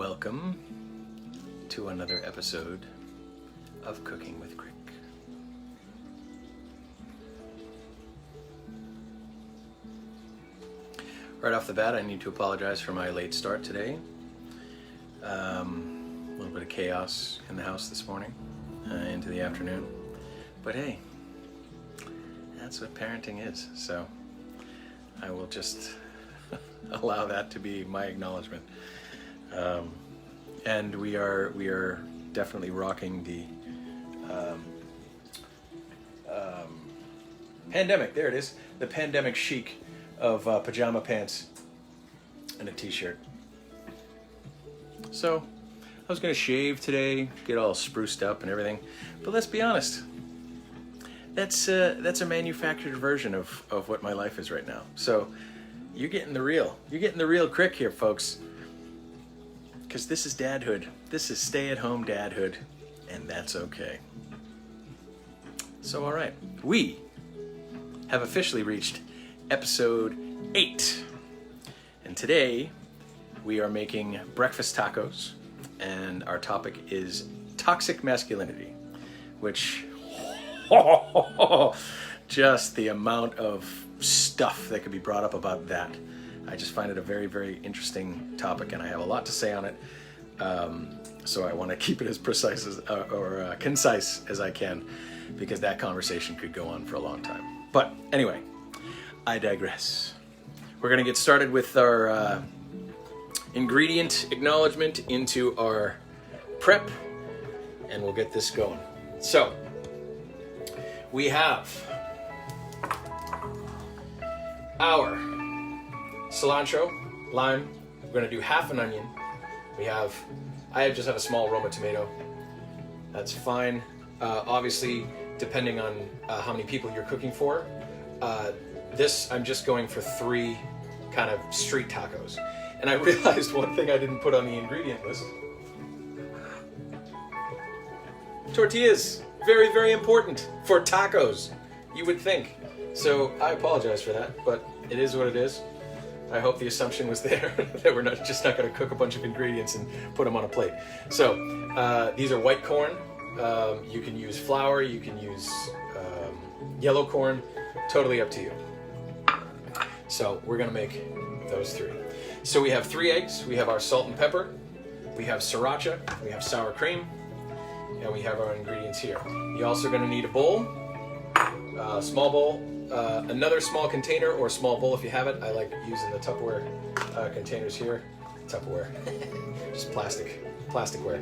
Welcome to another episode of Cooking with Crick. Right off the bat, I need to apologize for my late start today. A little bit of chaos in the house this morning, into the afternoon. But hey, that's what parenting is. So I will just allow that to be my acknowledgement. And we are definitely rocking the pandemic. There it is, the pandemic chic of pajama pants and a t-shirt. So I was gonna shave today, get all spruced up and everything, but let's be honest, that's a manufactured version of what my life is right now. So you're getting the real Crick here, folks. Because this is dadhood. This is stay-at-home dadhood, and that's okay. So, all right, we have officially reached episode 8. And today, we are making breakfast tacos, and our topic is toxic masculinity, which, just the amount of stuff that could be brought up about that. I just find it a very, very interesting topic, and I have a lot to say on it. So I want to keep it as precise as, or concise as I can, because that conversation could go on for a long time. But anyway, I digress. We're going to get started with our ingredient acknowledgement into our prep, and we'll get this going. So we have our cilantro, lime. We're going to do half an onion. I just have a small Roma tomato. That's fine. Obviously, depending on how many people you're cooking for. This, I'm just going for 3 kind of street tacos. And I realized one thing I didn't put on the ingredient list. Tortillas, very, very important for tacos, you would think. So I apologize for that, but it is what it is. I hope the assumption was there that we're not going to cook a bunch of ingredients and put them on a plate. So these are white corn. You can use flour. You can use yellow corn. Totally up to you. So we're going to make those 3. So we have 3 eggs. We have our salt and pepper. We have sriracha. We have sour cream. And we have our ingredients here. You're also going to need a bowl, small bowl. Another small container or small bowl if you have it. I like using the Tupperware containers here. Tupperware, just plasticware.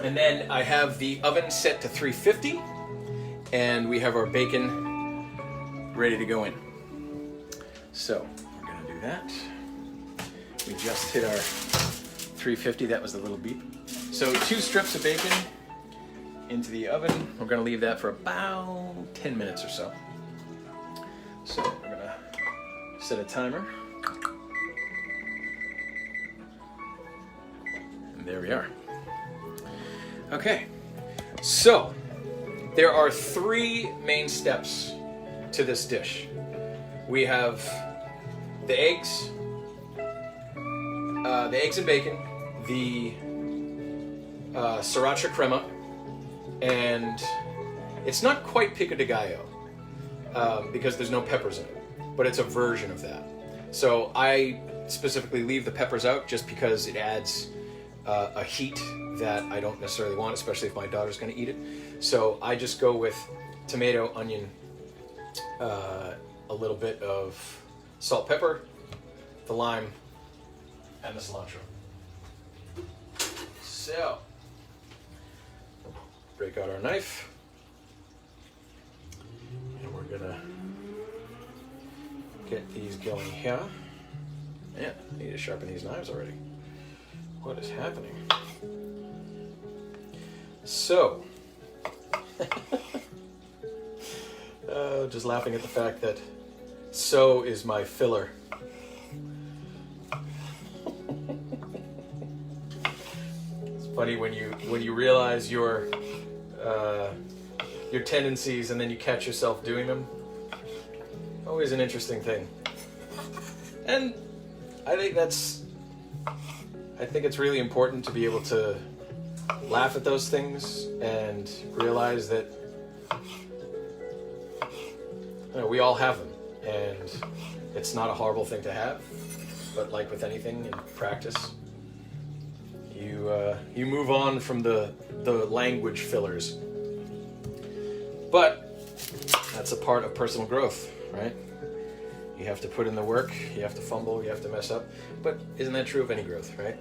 And then I have the oven set to 350, and we have our bacon ready to go in. So we're gonna do that. We just hit our 350. That was the little beep. So 2 strips of bacon into the oven. We're going to leave that for about 10 minutes or so. So we're going to set a timer. And there we are. Okay, so there are 3 main steps to this dish. We have the eggs and bacon, the sriracha crema, and it's not quite pico de gallo because there's no peppers in it, but it's a version of that. So I specifically leave the peppers out just because it adds a heat that I don't necessarily want, especially if my daughter's going to eat it. So I just go with tomato, onion, a little bit of salt, pepper, the lime, and the cilantro. So break out our knife, and we're gonna get these going here. Man, I need to sharpen these knives already. What is happening? So, just laughing at the fact that so is my filler. It's funny when you realize your tendencies and then you catch yourself doing them. Always an interesting thing. And I think that's I think it's really important to be able to laugh at those things and realize that we all have them, and it's not a horrible thing to have. But like with anything in practice, you move on from the language fillers. But that's a part of personal growth, right? You have to put in the work, you have to fumble, you have to mess up. But isn't that true of any growth, right?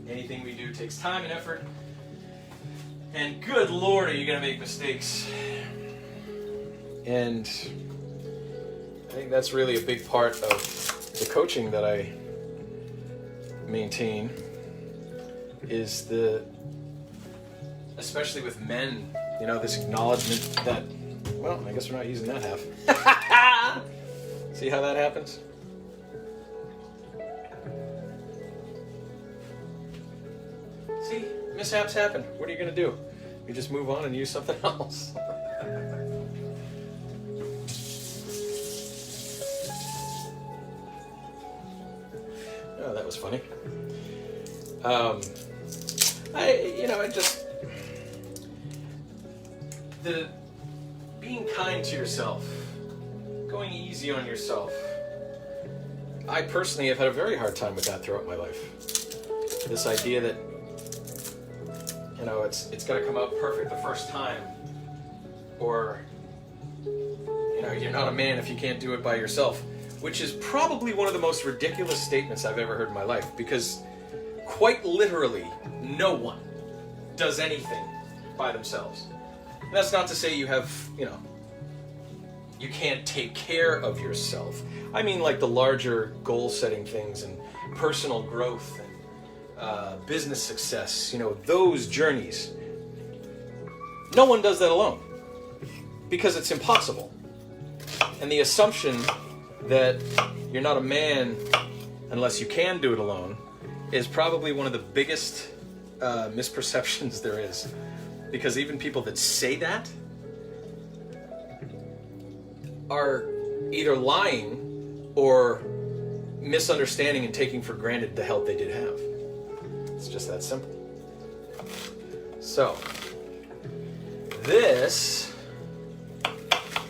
Anything we do takes time and effort. And good Lord, are you going to make mistakes? And I think that's really a big part of the coaching that I maintain, is especially with men, this acknowledgement that, well, I guess we're not using that half. See how that happens? See, mishaps happen. What are you going to do? You just move on and use something else. Oh, that was funny. Being kind to yourself, going easy on yourself. I personally have had a very hard time with that throughout my life. This idea that, it's got to come out perfect the first time, or, you're not a man if you can't do it by yourself, which is probably one of the most ridiculous statements I've ever heard in my life, because quite literally, no one does anything by themselves. And that's not to say you have, you can't take care of yourself. I mean, like the larger goal-setting things and personal growth and business success, those journeys. No one does that alone, because it's impossible. And the assumption that you're not a man unless you can do it alone is probably one of the biggest misperceptions there is. Because even people that say that are either lying or misunderstanding and taking for granted the help they did have. It's just that simple. So, this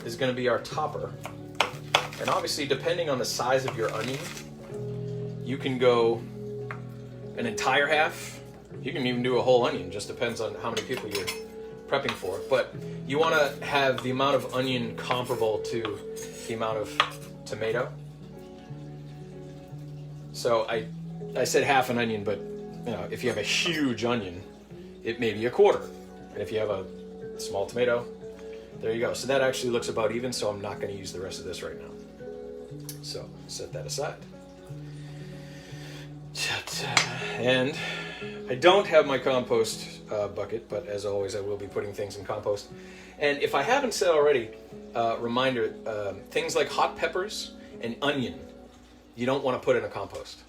is going to be our topper. And obviously, depending on the size of your onion, you can go an entire half. You can even do a whole onion. Just depends on how many people you're prepping for. But you want to have the amount of onion comparable to the amount of tomato. So I said half an onion, but if you have a huge onion, it may be a quarter. And if you have a small tomato, there you go. So that actually looks about even, so I'm not going to use the rest of this right now. So set that aside. And I don't have my compost bucket, but as always, I will be putting things in compost. And if I haven't said already, reminder, things like hot peppers and onion, you don't want to put in a compost,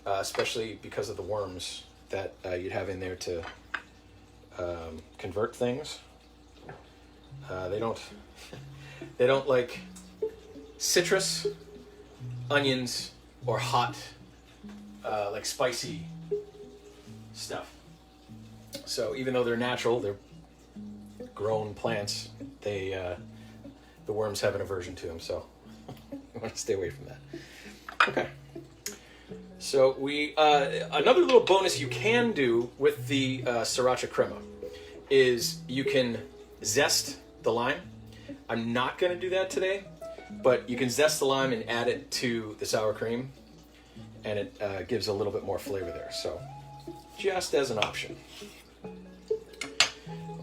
especially because of the worms that you'd have in there to convert things. They don't like citrus, onions, or hot, like spicy stuff. So even though they're natural, they're grown plants, the worms have an aversion to them, so you want to stay away from that. Okay. So another little bonus you can do with the sriracha crema is you can zest the lime. I'm not going to do that today, but you can zest the lime and add it to the sour cream, and it gives a little bit more flavor there. So just as an option.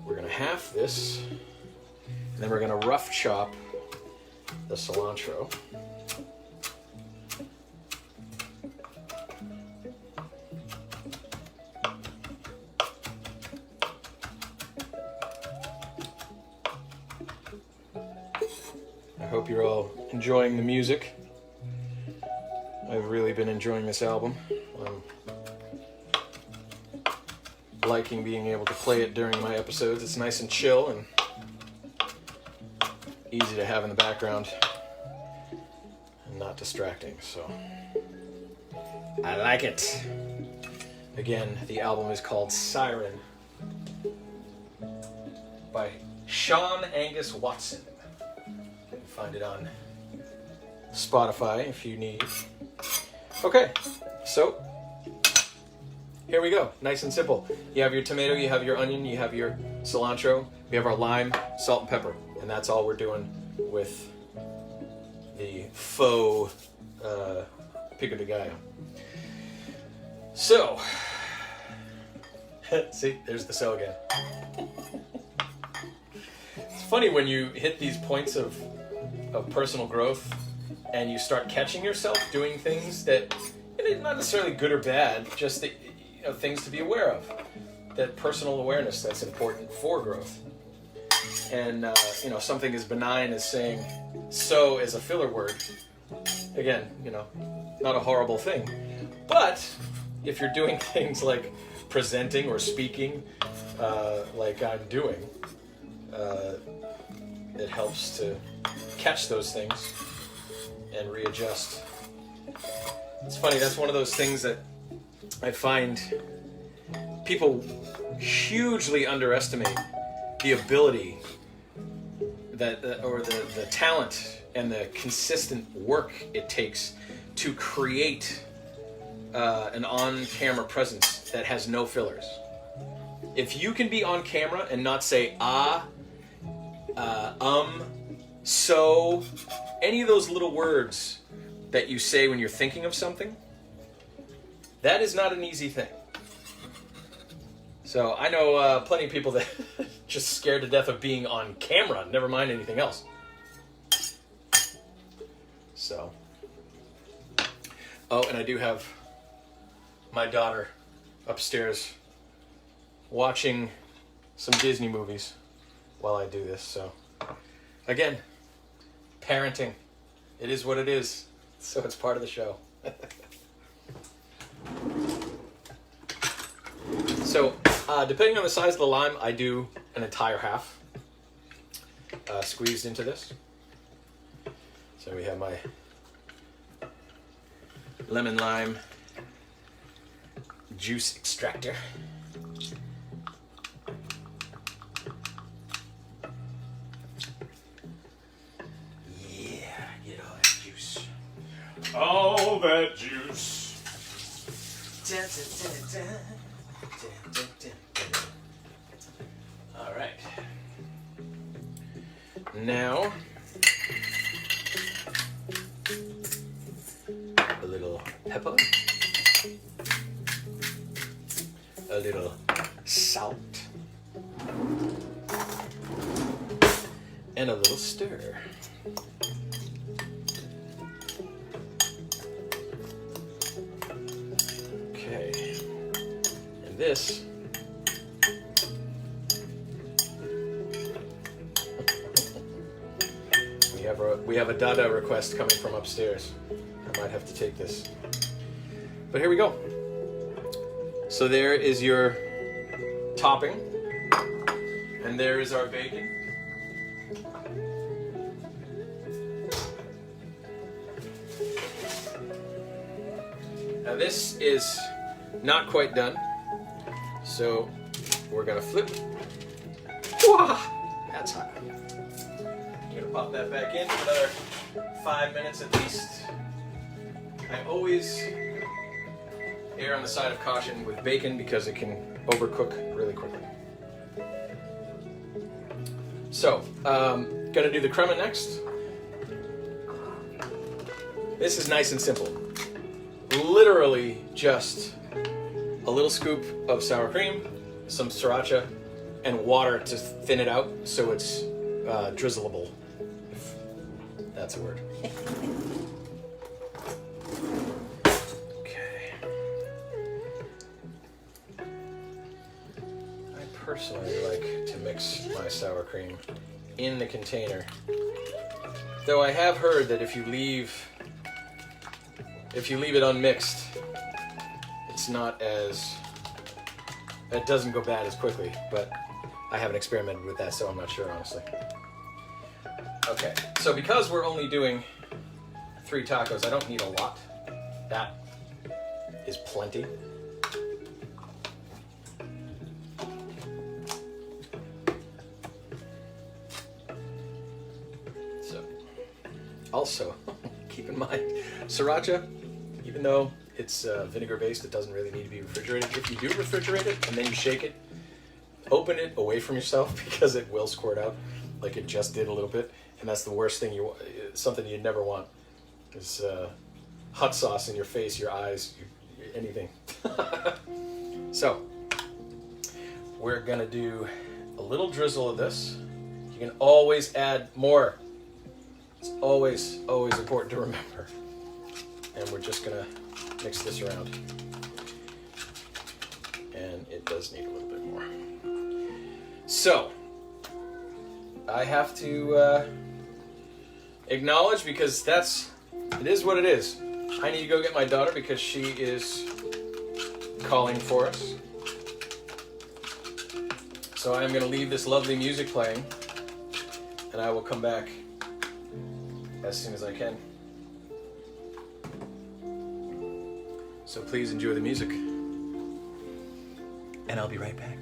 We're going to half this, and then we're going to rough chop the cilantro. I hope you're all enjoying the music. I've really been enjoying this album. I'm liking being able to play it during my episodes. It's nice and chill and easy to have in the background and not distracting, so I like it. Again, the album is called Siren by Sean Angus Watson. You can find it on Spotify if you need. Okay, so here we go. Nice and simple. You have your tomato, you have your onion, you have your cilantro, we have our lime, salt, and pepper. And that's all we're doing with the faux pico de gallo. So, see, there's the so again. It's funny when you hit these points of personal growth and you start catching yourself doing things that, not necessarily good or bad, just that, things to be aware of. That personal awareness that's important for growth. And, something as benign as saying so as a filler word, again, not a horrible thing. But if you're doing things like presenting or speaking, like I'm doing, it helps to catch those things and readjust. It's funny, that's one of those things that I find people hugely underestimate the ability or the talent and the consistent work it takes to create an on-camera presence that has no fillers. If you can be on camera and not say so, any of those little words that you say when you're thinking of something, that is not an easy thing. So I know plenty of people that just scared to death of being on camera, never mind anything else. So, and I do have my daughter upstairs watching some Disney movies while I do this. So, again, parenting. It is what it is. So it's part of the show. So, depending on the size of the lime, I do an entire half squeezed into this. So we have my lemon lime juice extractor. Yeah, get all that juice. All that juice. Dun, dun, dun, dun. All right. Now, a little pepper, a little salt, and a little stir. Okay. And this we have a Dada request coming from upstairs. I might have to take this. But here we go. So there is your topping. And there is our bacon. Now this is not quite done. So we're gonna flip. Wah! That's hot. I'm gonna pop that back in for another 5 minutes at least. I always err on the side of caution with bacon because it can overcook really quickly. So, gonna do the crema next. This is nice and simple. Literally just a little scoop of sour cream, some sriracha, and water to thin it out so it's drizzleable, if that's a word. Okay. I personally like to mix my sour cream in the container, though I have heard that if you leave it unmixed, it's not as, it doesn't go bad as quickly, but I haven't experimented with that, so I'm not sure, honestly. Okay, so because we're only doing 3 tacos, I don't need a lot. That is plenty. also, keep in mind, sriracha, even though it's vinegar based, it doesn't really need to be refrigerated. If you do refrigerate it and then you shake it, open it away from yourself because it will squirt out like it just did a little bit. And that's the worst thing something you'd never want is hot sauce in your face, your eyes, anything. So we're gonna do a little drizzle of this. You can always add more. It's always important to remember. And we're just gonna mix this around. And it does need a little bit more. So I have to acknowledge, because it is what it is. I need to go get my daughter because she is calling for us. So I'm going to leave this lovely music playing, and I will come back as soon as I can. So please enjoy the music, and I'll be right back.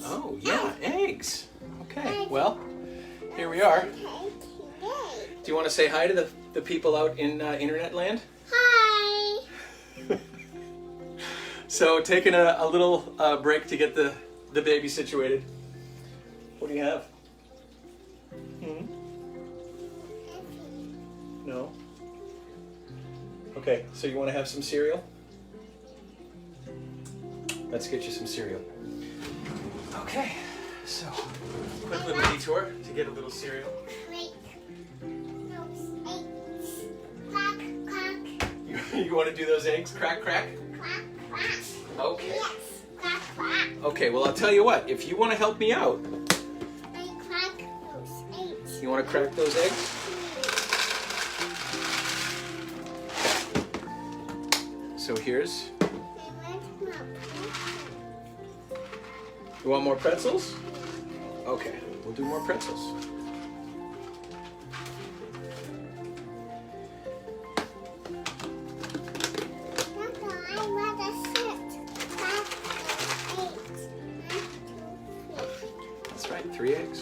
Oh, yeah, eggs. Okay, well, here we are. Do you want to say hi to the people out in internet land? Hi! So, taking a little break to get the baby situated. What do you have? No? Okay, so you want to have some cereal? Let's get you some cereal. Okay, so quick little detour to get a little cereal. You want to do those eggs? Crack, crack? Quack, quack. Okay. Yes, quack, quack. Okay, well, I'll tell you what. If you want to help me out, I crack those eggs. you want to crack those eggs? Okay. So here's... You want more pretzels? Okay, we'll do more pretzels. That's right, 3 eggs.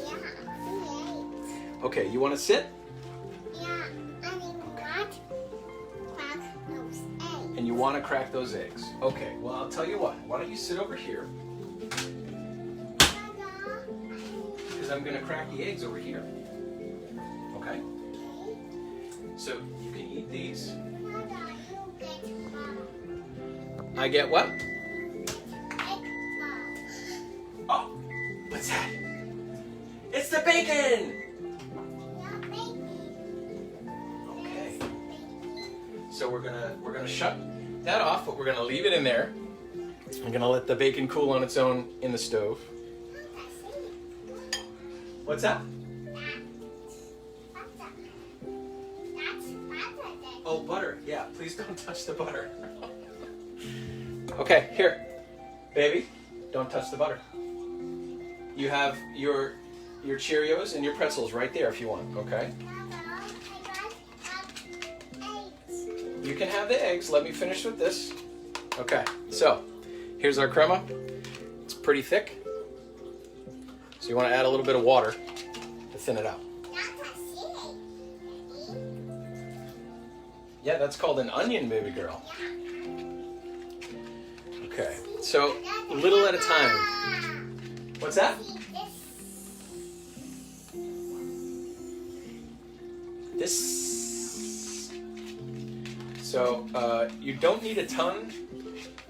Yeah, 3 eggs. Okay, you want to sit? Yeah, and you crack those eggs. And you want to crack those eggs. Okay, well, I'll tell you what. Why don't you sit over here? Because I'm going to crack the eggs over here. Okay? So you can eat these. I get what? Oh, what's that? It's the bacon! Okay. So we're gonna shut that off, but we're gonna leave it in there. I'm gonna let the bacon cool on its own in the stove. What's that? Oh, butter. Yeah, please don't touch the butter. Okay, here. Baby, don't touch the butter. You have your Cheerios and your pretzels right there if you want, okay? You can have the eggs. Let me finish with this. Okay, so here's our crema. It's pretty thick. So you want to add a little bit of water to thin it out. Yeah, that's called an onion, baby girl. Okay, so little at a time. What's that? This. So you don't need a ton.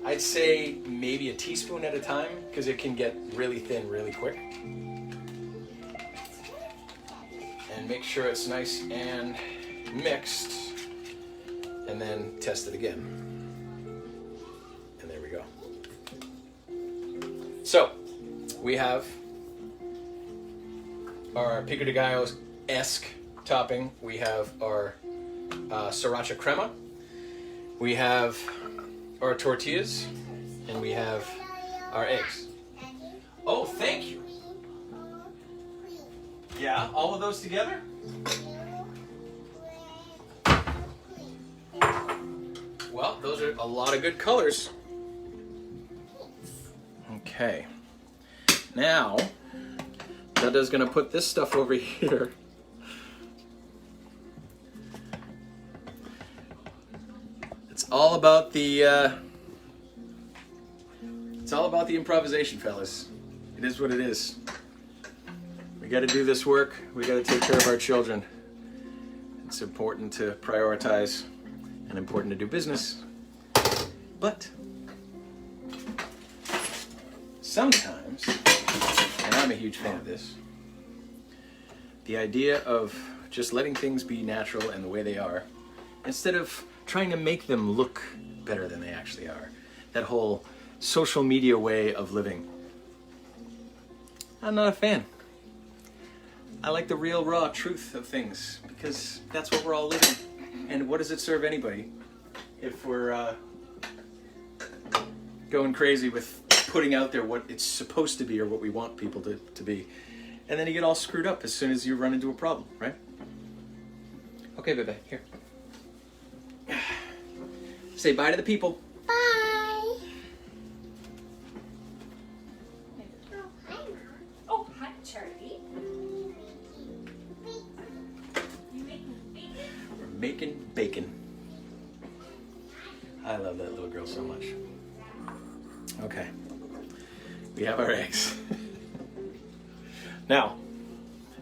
I'd say maybe a teaspoon at a time because it can get really thin really quick. And make sure it's nice and mixed, and then test it again. And there we go. So we have our pico de gallo-esque topping. We have our sriracha crema. We have our tortillas, and we have our eggs. Oh, thank you. Yeah, all of those together? Well, those are a lot of good colors. Okay. Now, Dada's gonna put this stuff over here. It's all about the improvisation, fellas. It is what it is. We got to do this work. We got to take care of our children. It's important to prioritize and important to do business. But sometimes, and I'm a huge fan of this, the idea of just letting things be natural and the way they are, instead of trying to make them look better than they actually are. That whole social media way of living. I'm not a fan. I like the real raw truth of things because that's what we're all living. And what does it serve anybody if we're going crazy with putting out there what it's supposed to be or what we want people to be? And then you get all screwed up as soon as you run into a problem, right? Okay, baby, here. Say bye to the people. Bye. Oh, hi, Mom. Oh, hi, Charlie. You making bacon? We're making bacon. I love that little girl so much. Okay. We have our eggs. Now,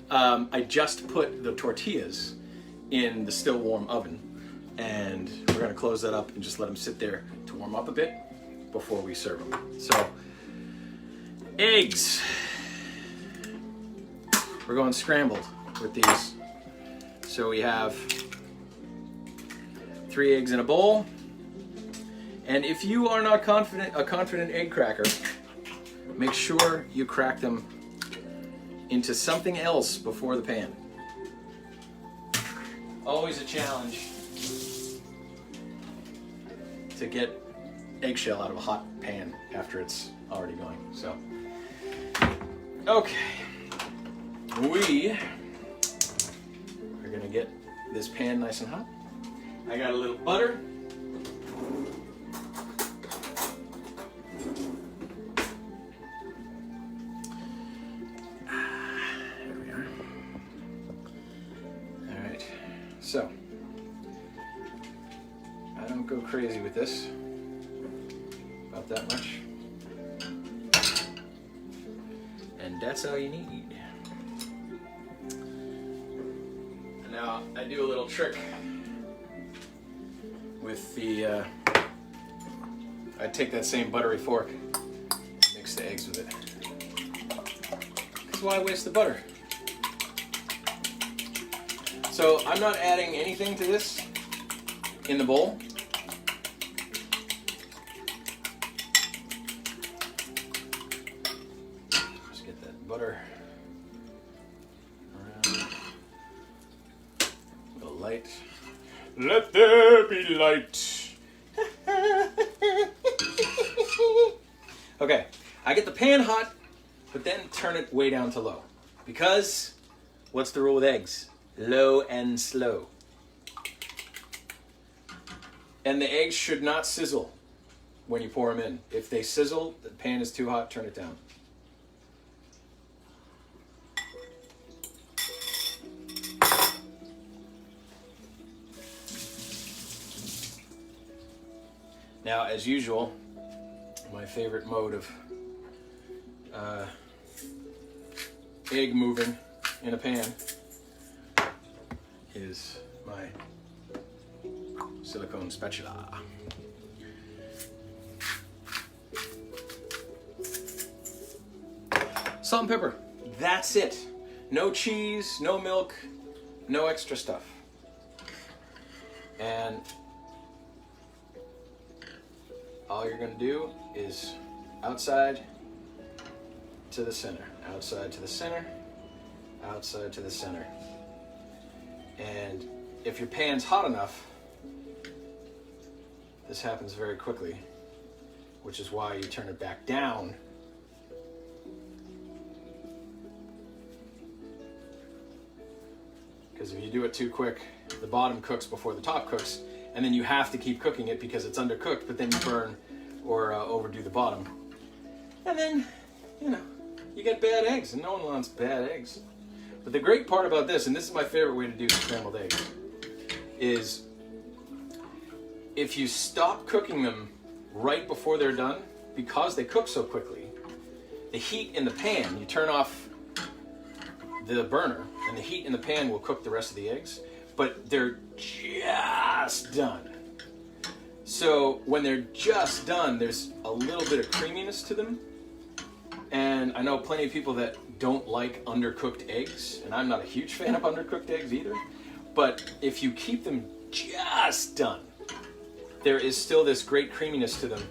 I just put the tortillas in the still warm oven, and we're gonna close that up and just let them sit there to warm up a bit before we serve them. So, eggs. We're going scrambled with these. So we have 3 eggs in a bowl. And if you are not a confident egg cracker, make sure you crack them into something else before the pan. Always a challenge to get eggshell out of a hot pan after it's already going. So, okay, we are gonna get this pan nice and hot. I got a little butter. There we are. All right, so I don't go crazy with this. About that much. And that's all you need. And now I do a little trick with the, I take that same buttery fork, mix the eggs with it. Because why waste the butter? So I'm not adding anything to this in the bowl. Just get that butter around. A little light. Let there be light. Okay, I get the pan hot, but then turn it way down to low. Because, what's the rule with eggs? Low and slow. And the eggs should not sizzle when you pour them in. If they sizzle, the pan is too hot, turn it down. Now, as usual, my favorite mode of egg moving in a pan is my silicone spatula. Salt and pepper. That's it. No cheese, no milk, no extra stuff. And all you're going to do is outside to the center, outside to the center, outside to the center. And if your pan's hot enough, this happens very quickly, which is why you turn it back down. Because if you do it too quick, the bottom cooks before the top cooks, and then you have to keep cooking it because it's undercooked, but then you burn or overdo the bottom. And then, you know, you get bad eggs, and no one wants bad eggs. But the great part about this, and this is my favorite way to do scrambled eggs, is if you stop cooking them right before they're done, because they cook so quickly, the heat in the pan, you turn off the burner, and the heat in the pan will cook the rest of the eggs, but they're just done. So when they're just done, there's a little bit of creaminess to them. And I know plenty of people that don't like undercooked eggs, and I'm not a huge fan of undercooked eggs either. But if you keep them just done, there is still this great creaminess to them.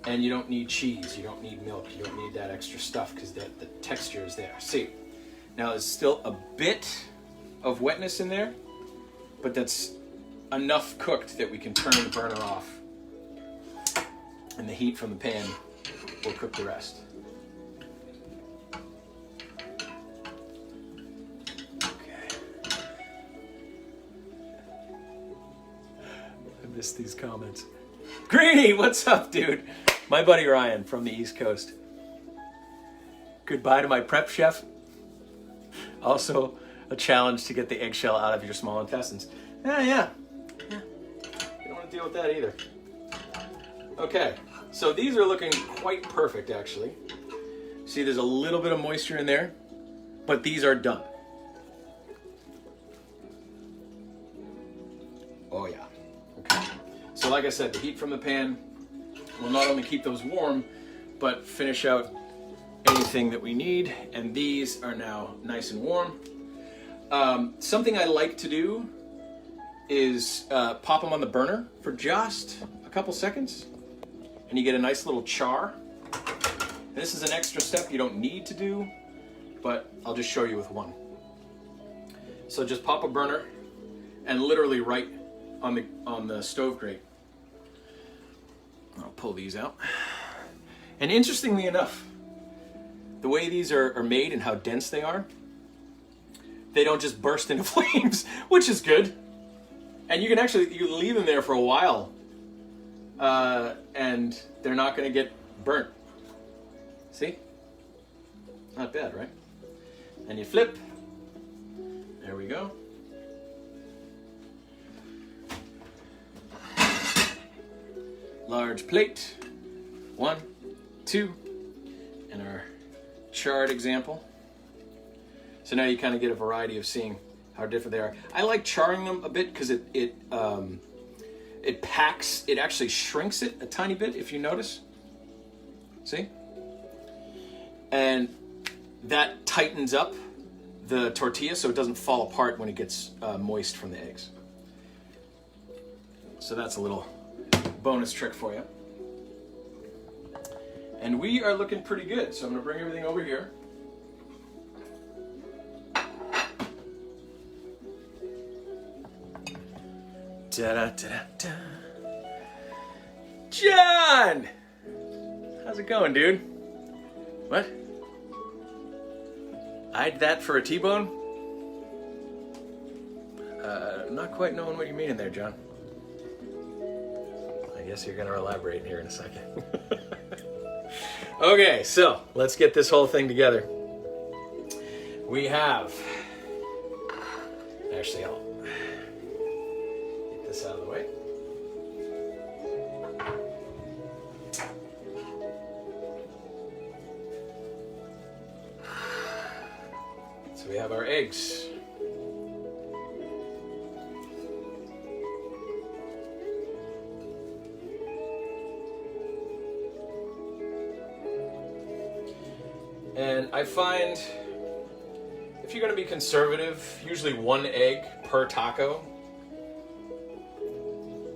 And you don't need cheese, you don't need milk, you don't need that extra stuff because the texture is there. See, now there's still a bit of wetness in there, but that's enough cooked that we can turn the burner off. And the heat from the pan will cook the rest. Okay. I missed these comments. Greeny, what's up, dude? My buddy Ryan from the East Coast. Goodbye to my prep chef. Also, a challenge to get the eggshell out of your small intestines. Yeah. You don't want to deal with that either. Okay, so these are looking quite perfect, actually. See, there's a little bit of moisture in there, but these are done. Oh yeah. Okay. So like I said, the heat from the pan will not only keep those warm, but finish out anything that we need. And these are now nice and warm. Something I like to do is pop them on the burner for just a couple seconds, and you get a nice little char. And this is an extra step you don't need to do, but I'll just show you with one. So just pop a burner and literally right on the stove grate. I'll pull these out. And interestingly enough, the way these are made and how dense they are, they don't just burst into flames, which is good. And you can actually, you leave them there for a while, and they're not going to get burnt. See? Not bad, right? And you flip. There we go. Large plate. 1, 2, and our charred example. So now you kind of get a variety of seeing how different they are. I like charring them a bit because it packs, it actually shrinks it a tiny bit if you notice. See? And that tightens up the tortilla so it doesn't fall apart when it gets moist from the eggs. So that's a little bonus trick for you. And we are looking pretty good. So I'm going to bring everything over here. Da-da-da-da-da. John! How's it going, dude? What? Eyed that for a T-bone? Not quite knowing what you mean in there, John. I guess you're gonna elaborate here in a second. Okay, so let's get this whole thing together. We have... Actually, I'll get this out of the way. So we have our eggs. And I find if you're going to be conservative, usually 1 egg per taco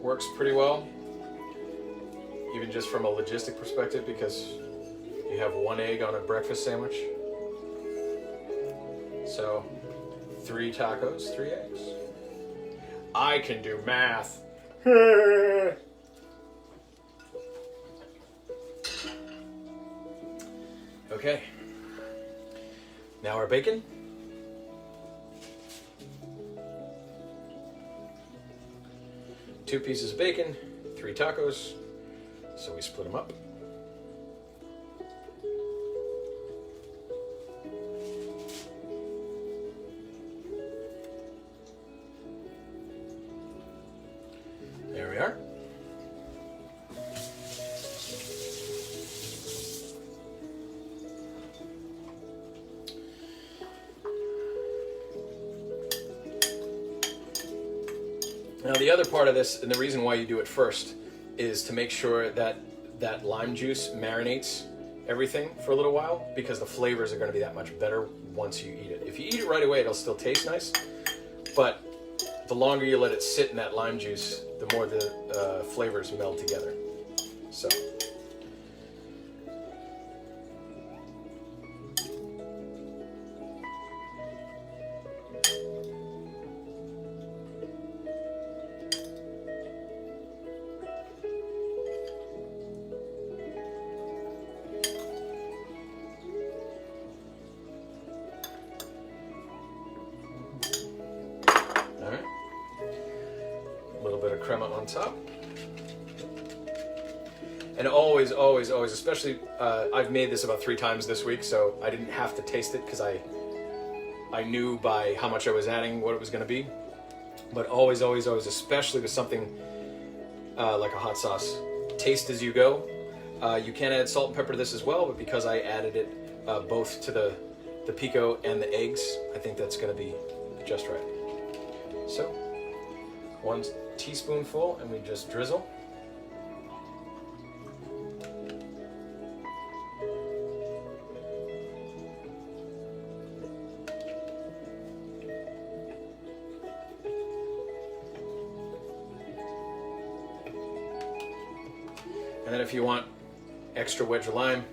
works pretty well. Even just from a logistic perspective, because you have 1 egg on a breakfast sandwich. So 3 tacos, 3 eggs. I can do math. Okay. Now our bacon. Two pieces of bacon, 3 tacos. So we split them up. There we are. Now the other part of this, and the reason why you do it first, is to make sure that that lime juice marinates everything for a little while, because the flavors are going to be that much better once you eat it. If you eat it right away, it'll still taste nice, but the longer you let it sit in that lime juice, the more the flavors meld together. So. Crema on top. And always, especially, I've made this about 3 times this week, so I didn't have to taste it because I knew by how much I was adding what it was going to be. But always, especially with something like a hot sauce, taste as you go. You can add salt and pepper to this as well, but because I added it both to the pico and the eggs, I think that's going to be just right. So, 1 teaspoonful, and we just drizzle. And then if you want extra wedge of lime,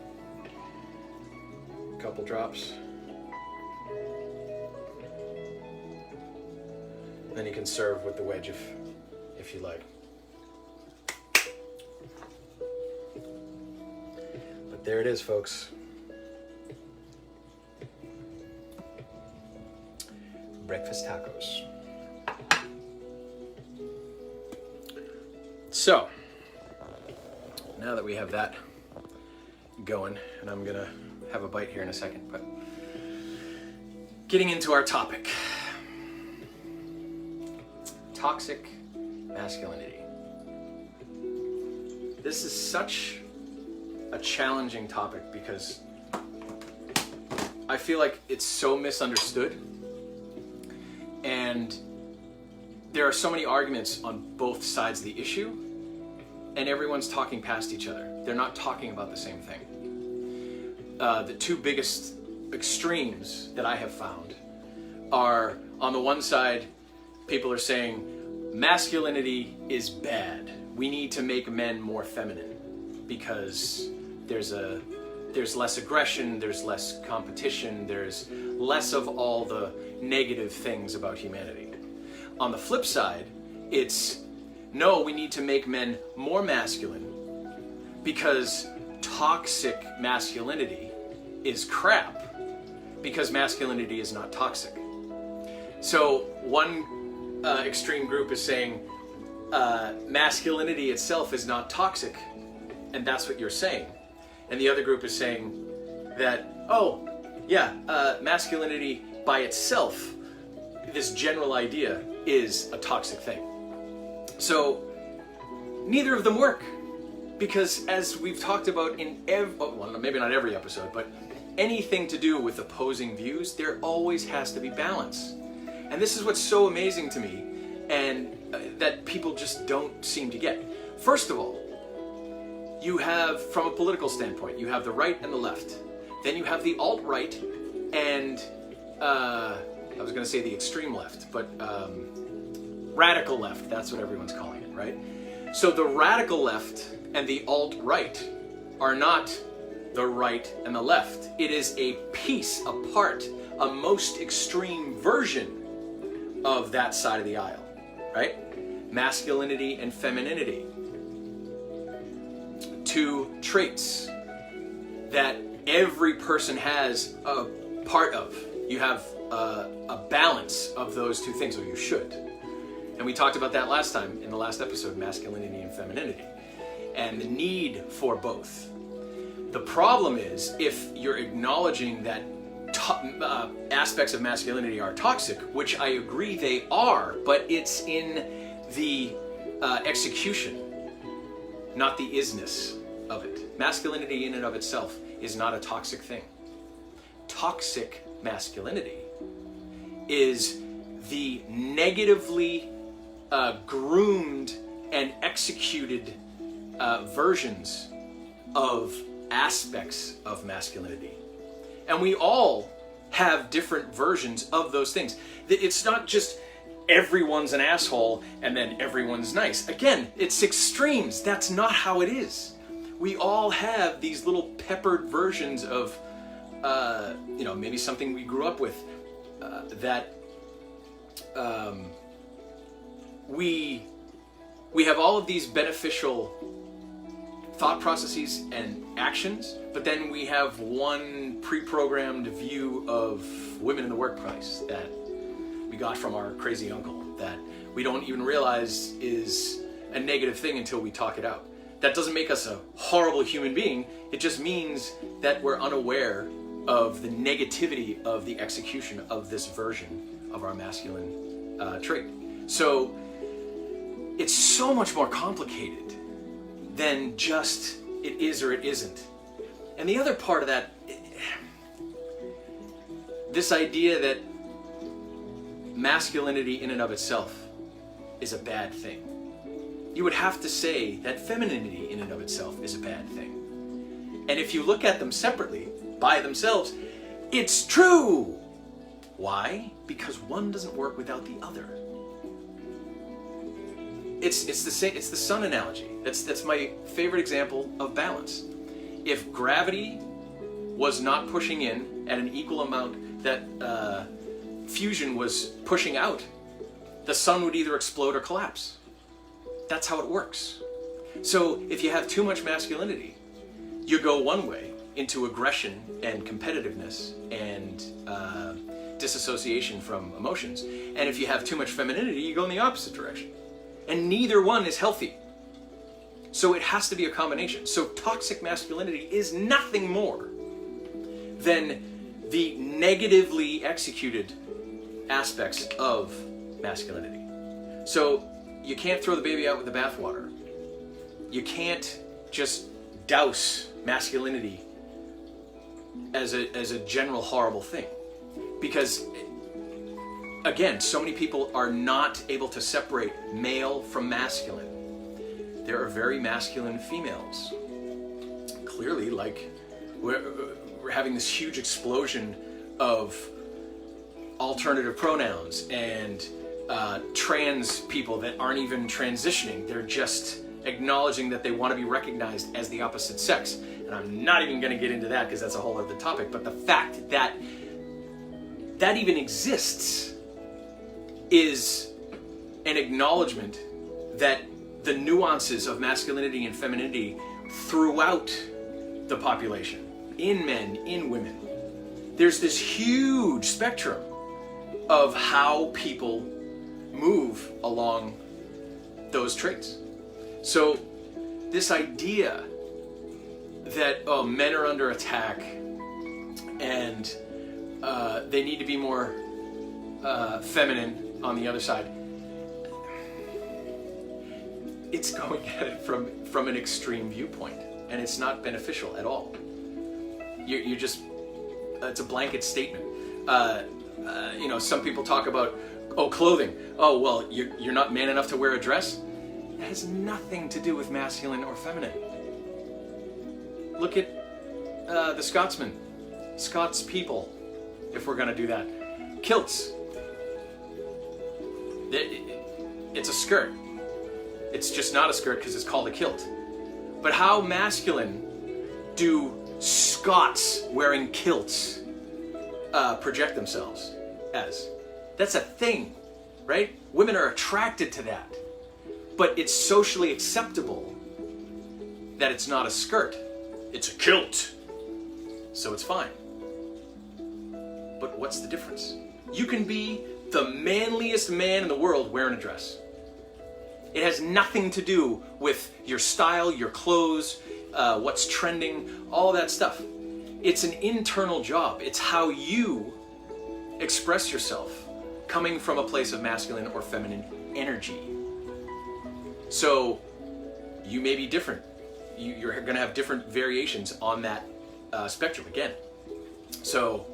a couple drops. Then you can serve with the wedge if you like. But there it is, folks. Breakfast tacos. So, now that we have that going, and I'm gonna have a bite here in a second, but getting into our topic. Toxic masculinity. This is such a challenging topic because I feel like it's so misunderstood, and there are so many arguments on both sides of the issue, and everyone's talking past each other. They're not talking about the same thing. The 2 biggest extremes that I have found are, on the one side, people are saying masculinity is bad. We need to make men more feminine because there's less aggression, there's less competition, there's less of all the negative things about humanity. On the flip side, it's no, we need to make men more masculine because toxic masculinity is crap, because masculinity is not toxic. So one extreme group is saying masculinity itself is not toxic, and that's what you're saying. And the other group is saying that, oh, yeah, masculinity by itself, this general idea, is a toxic thing. So neither of them work, because as we've talked about in well, maybe not every episode, but anything to do with opposing views, there always has to be balance. And this is what's so amazing to me, and that people just don't seem to get. First of all, you have, from a political standpoint, you have the right and the left. Then you have the alt-right and, I was going to say the extreme left, but radical left, that's what everyone's calling it, right? So the radical left and the alt-right are not the right and the left. It is a piece, a part, a most extreme version of that side of the aisle, right? Masculinity and femininity. Two traits that every person has a part of. You have a balance of those two things, or you should. And we talked about that last time in the last episode, masculinity and femininity, and the need for both. The problem is if you're acknowledging that aspects of masculinity are toxic, which I agree they are, but it's in the execution, not the isness of it. Masculinity in and of itself is not a toxic thing. Toxic masculinity is the negatively groomed and executed versions of aspects of masculinity. And we all have different versions of those things. It's not just everyone's an asshole and then everyone's nice. Again, it's extremes. That's not how it is. We all have these little peppered versions of, maybe something we grew up with that we have all of these beneficial thought processes and actions, but then we have one pre-programmed view of women in the workplace that we got from our crazy uncle that we don't even realize is a negative thing until we talk it out. That doesn't make us a horrible human being. It just means that we're unaware of the negativity of the execution of this version of our masculine trait. So it's so much more complicated than just it is or it isn't. And the other part of that, this idea that masculinity in and of itself is a bad thing. You would have to say that femininity in and of itself is a bad thing. And if you look at them separately, by themselves, it's true. Why? Because one doesn't work without the other. It's the same. It's the sun analogy. That's my favorite example of balance. If gravity was not pushing in at an equal amount that fusion was pushing out, the sun would either explode or collapse. That's how it works. So if you have too much masculinity, you go one way into aggression and competitiveness and disassociation from emotions. And if you have too much femininity, you go in the opposite direction. And neither one is healthy. So it has to be a combination. So toxic masculinity is nothing more than the negatively executed aspects of masculinity. So you can't throw the baby out with the bathwater. You can't just douse masculinity as a general horrible thing. Because again, so many people are not able to separate male from masculine. There are very masculine females. Clearly, like, we're having this huge explosion of alternative pronouns and trans people that aren't even transitioning. They're just acknowledging that they want to be recognized as the opposite sex. And I'm not even going to get into that because that's a whole other topic. But the fact that that even exists is an acknowledgement that the nuances of masculinity and femininity throughout the population, in men, in women, there's this huge spectrum of how people move along those traits. So this idea that men are under attack and they need to be more feminine on the other side, it's going at it from an extreme viewpoint, and it's not beneficial at all. You're just, it's a blanket statement. Some people talk about, clothing. Oh, well, you're not man enough to wear a dress. It has nothing to do with masculine or feminine. Look at the Scotsman Scots people, if we're gonna do that. Kilts. It's a skirt. It's just not a skirt because it's called a kilt. But how masculine do Scots wearing kilts project themselves as? That's a thing, right? Women are attracted to that. But it's socially acceptable that it's not a skirt. It's a kilt. So it's fine. But what's the difference? You can be the manliest man in the world wearing a dress. It has nothing to do with your style, your clothes, what's trending, all that stuff. It's an internal job. It's how you express yourself coming from a place of masculine or feminine energy. So you may be different. You're going to have different variations on that spectrum again. So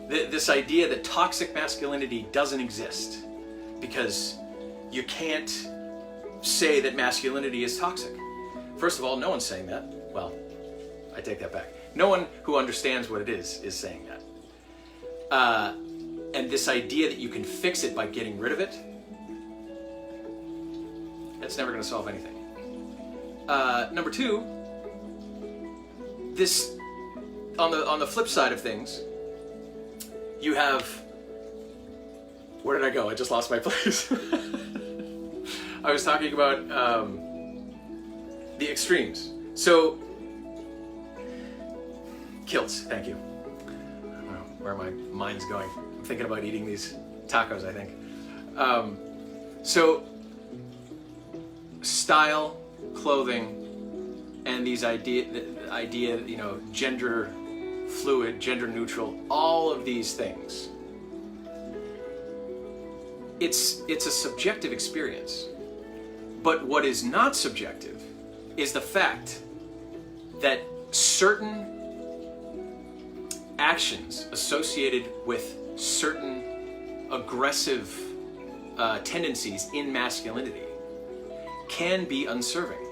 this idea that toxic masculinity doesn't exist because you can't say that masculinity is toxic. First of all, no one's saying that. Well, I take that back. No one who understands what it is saying that. And this idea that you can fix it by getting rid of it, that's never going to solve anything. Number two, this on the flip side of things, you have, where did I go? I just lost my place. I was talking about the extremes. So, kilts, thank you. I don't know where my mind's going. I'm thinking about eating these tacos, I think. So, style, clothing, and these idea, you know, gender fluid, gender neutral, all of these things. It's a subjective experience. But what is not subjective is the fact that certain actions associated with certain aggressive tendencies in masculinity can be unserving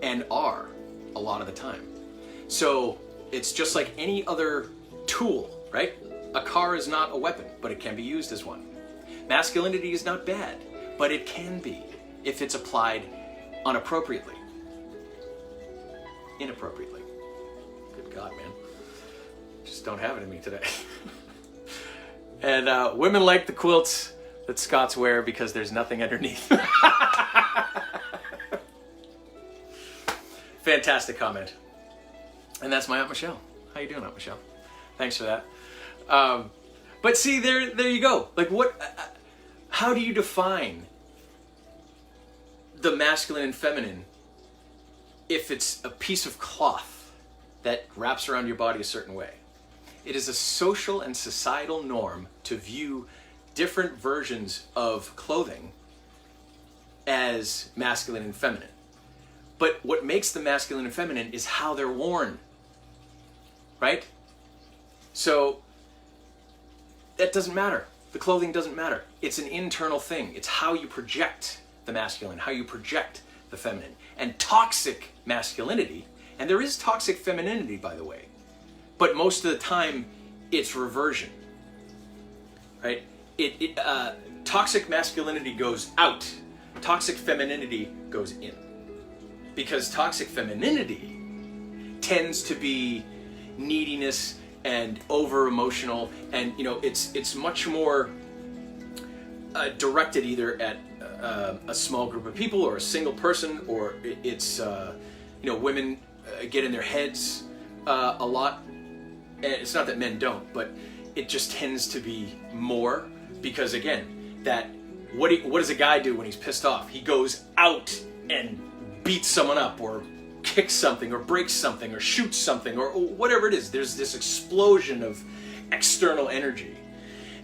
and are a lot of the time. So it's just like any other tool, right? A car is not a weapon, but it can be used as one. Masculinity is not bad, but it can be if it's applied inappropriately. Good God, man. Just don't have it in me today. And women like the quilts that Scots wear because there's nothing underneath. Fantastic comment. And that's my Aunt Michelle. How you doing, Aunt Michelle? Thanks for that. But see, there you go. Like, what? How do you define the masculine and feminine if it's a piece of cloth that wraps around your body a certain way? It is a social and societal norm to view different versions of clothing as masculine and feminine. But what makes them masculine and feminine is how they're worn, right? So that doesn't matter. The clothing doesn't matter. It's an internal thing. It's how you project the masculine, how you project the feminine. And toxic masculinity, and there is toxic femininity, by the way, but most of the time it's reversion, right? Toxic masculinity goes out. Toxic femininity goes in. Because toxic femininity tends to be neediness and over-emotional, and you know, it's much more directed either at a small group of people or a single person, or it's you know, women get in their heads a lot. And it's not that men don't, but it just tends to be more because, again, that what does a guy do when he's pissed off? He goes out and beats someone up, or kicks something, or breaks something, or shoots something, or whatever it is. There's this explosion of external energy.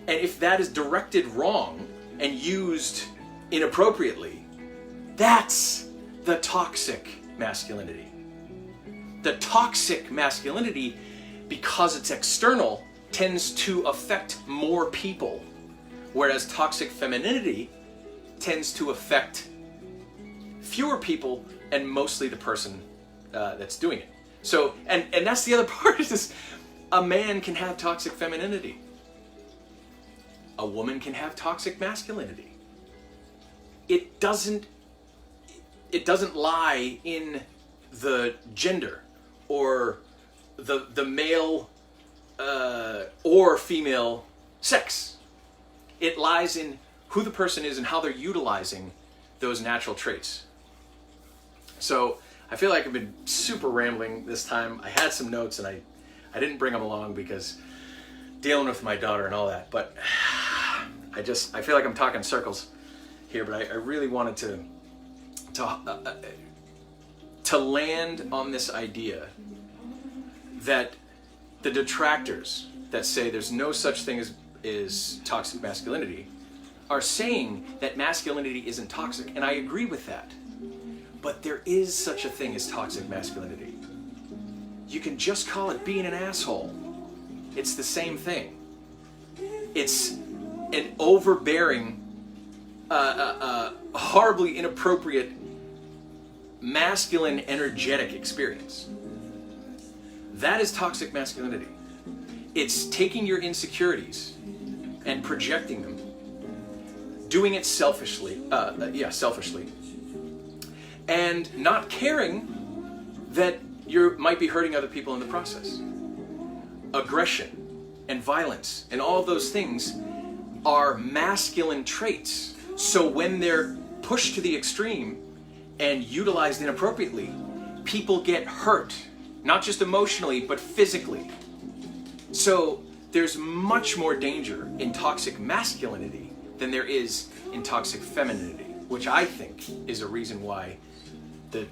And if that is directed wrong and used inappropriately, that's the toxic masculinity. The toxic masculinity, because it's external, tends to affect more people, whereas toxic femininity tends to affect fewer people and mostly the person that's doing it. So, and that's the other part is this, a man can have toxic femininity. A woman can have toxic masculinity. It doesn't lie in the gender or the male or female sex. It lies in who the person is and how they're utilizing those natural traits. So I feel like I've been super rambling this time. I had some notes and I didn't bring them along because dealing with my daughter and all that, but I feel like I'm talking circles here, but I really wanted to land on this idea that the detractors that say there's no such thing as toxic masculinity are saying that masculinity isn't toxic, and I agree with that. But there is such a thing as toxic masculinity. You can just call it being an asshole. It's the same thing. It's an overbearing, horribly inappropriate, masculine, energetic experience. That is toxic masculinity. It's taking your insecurities and projecting them, doing it selfishly, and not caring that you might be hurting other people in the process. Aggression and violence and all of those things are masculine traits. So when they're pushed to the extreme and utilized inappropriately, people get hurt, not just emotionally, but physically. So there's much more danger in toxic masculinity than there is in toxic femininity, which I think is a reason why the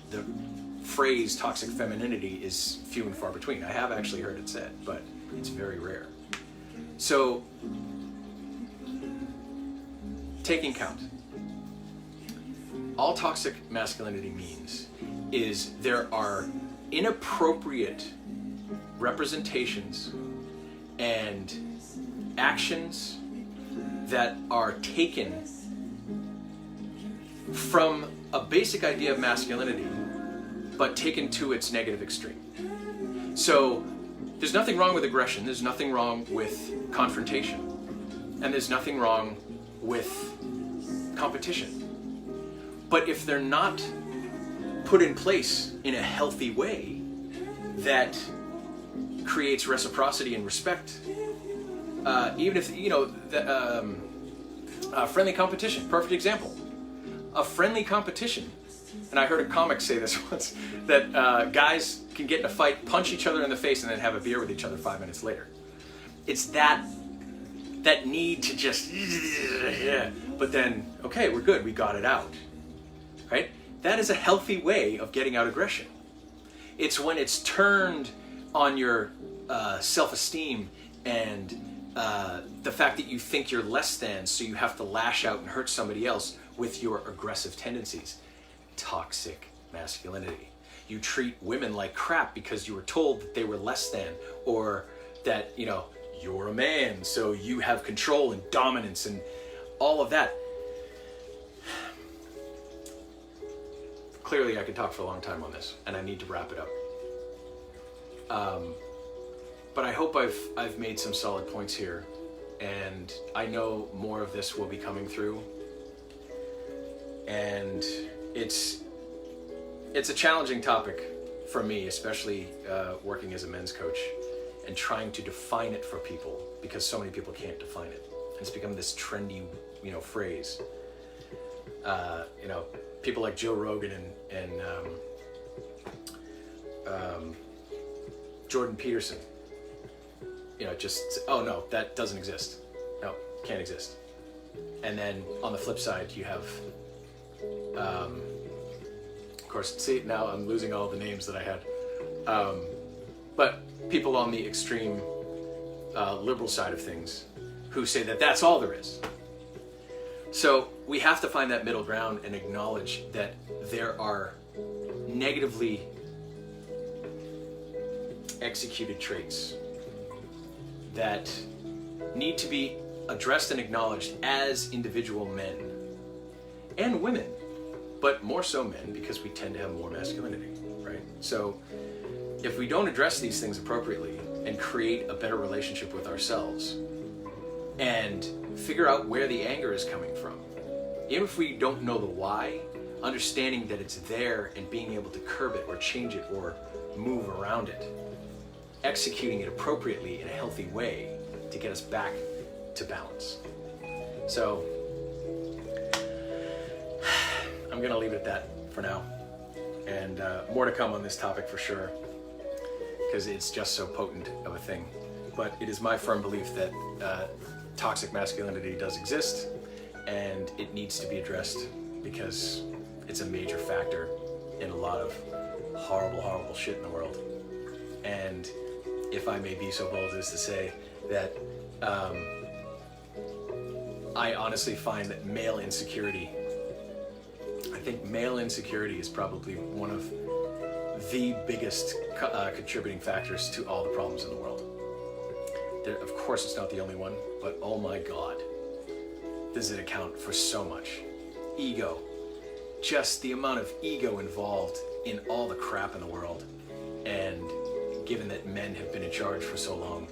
phrase toxic femininity is few and far between. I have actually heard it said, but it's very rare. So, taking count. All toxic masculinity means is there are inappropriate representations and actions that are taken from a basic idea of masculinity, but taken to its negative extreme. So there's nothing wrong with aggression, there's nothing wrong with confrontation, and there's nothing wrong with competition. But if they're not put in place in a healthy way that creates reciprocity and respect, even if, friendly competition, perfect example. A friendly competition, and I heard a comic say this once, that guys can get in a fight, punch each other in the face, and then have a beer with each other 5 minutes later. It's that need to just, but then, okay, we're good, we got it out, right? That is a healthy way of getting out aggression. It's when it's turned on your self-esteem and the fact that you think you're less than, so you have to lash out and hurt somebody else with your aggressive tendencies. Toxic masculinity. You treat women like crap because you were told that they were less than, or that, you're a man, so you have control and dominance and all of that. Clearly, I could talk for a long time on this, and I need to wrap it up. But I hope I've made some solid points here, and I know more of this will be coming through. And it's a challenging topic for me, especially working as a men's coach and trying to define it for people, because so many people can't define it. And it's become this trendy, phrase. People like Joe Rogan and Jordan Peterson. Oh no, that doesn't exist. No, can't exist. And then on the flip side, you have, of course, see, now I'm losing all the names that I had. But people on the extreme liberal side of things who say that that's all there is. So we have to find that middle ground and acknowledge that there are negatively executed traits that need to be addressed and acknowledged as individual men and women, but more so men, because we tend to have more masculinity, right? So if we don't address these things appropriately and create a better relationship with ourselves and figure out where the anger is coming from, even if we don't know the why, understanding that it's there and being able to curb it or change it or move around it, executing it appropriately in a healthy way to get us back to balance. So I'm gonna leave it at that for now, and more to come on this topic for sure, because it's just so potent of a thing. But it is my firm belief that toxic masculinity does exist, and it needs to be addressed because it's a major factor in a lot of horrible, horrible shit in the world. And if I may be so bold as to say that I honestly find that male insecurity, I think male insecurity is probably one of the biggest contributing factors to all the problems in the world. Of course, it's not the only one, but oh my God, does it account for so much? Ego. Just the amount of ego involved in all the crap in the world. And given that men have been in charge for so long,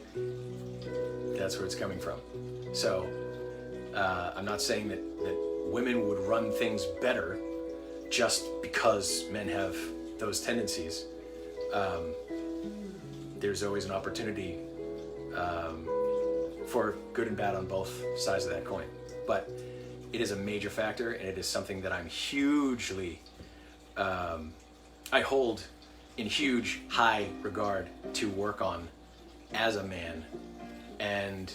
that's where it's coming from. So I'm not saying that women would run things better just because men have those tendencies. There's always an opportunity for good and bad on both sides of that coin. But it is a major factor, and it is something that I'm hugely, I hold in huge, high regard to work on as a man. And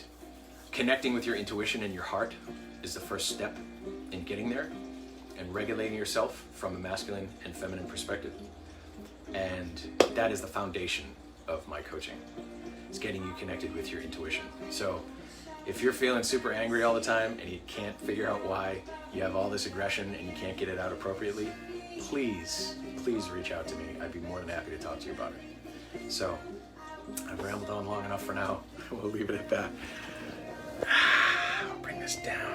connecting with your intuition and your heart is the first step in getting there, and regulating yourself from a masculine and feminine perspective. And that is the foundation of my coaching. It's getting you connected with your intuition. So if you're feeling super angry all the time and you can't figure out why, you have all this aggression and you can't get it out appropriately, please reach out to me. I'd be more than happy to talk to you about it. So I've rambled on long enough for now. We'll leave it at that. I'll bring this down.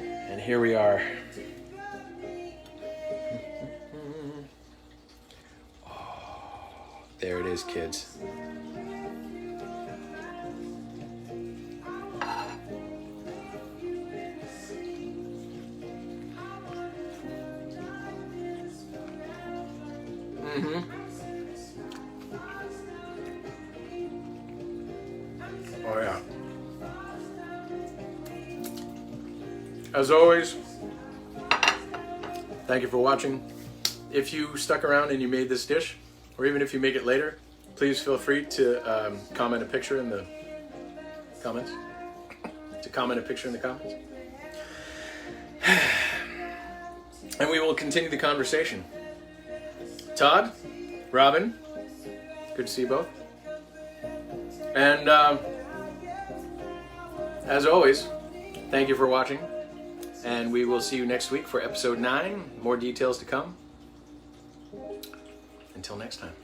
And here we are. Oh, there it is, kids. Oh yeah. As always, thank you for watching. If you stuck around and you made this dish, or even if you make it later, please feel free to comment a picture in the comments. And we will continue the conversation. Todd, Robin, good to see you both. And as always, thank you for watching. And we will see you next week for episode 9. More details to come. Until next time.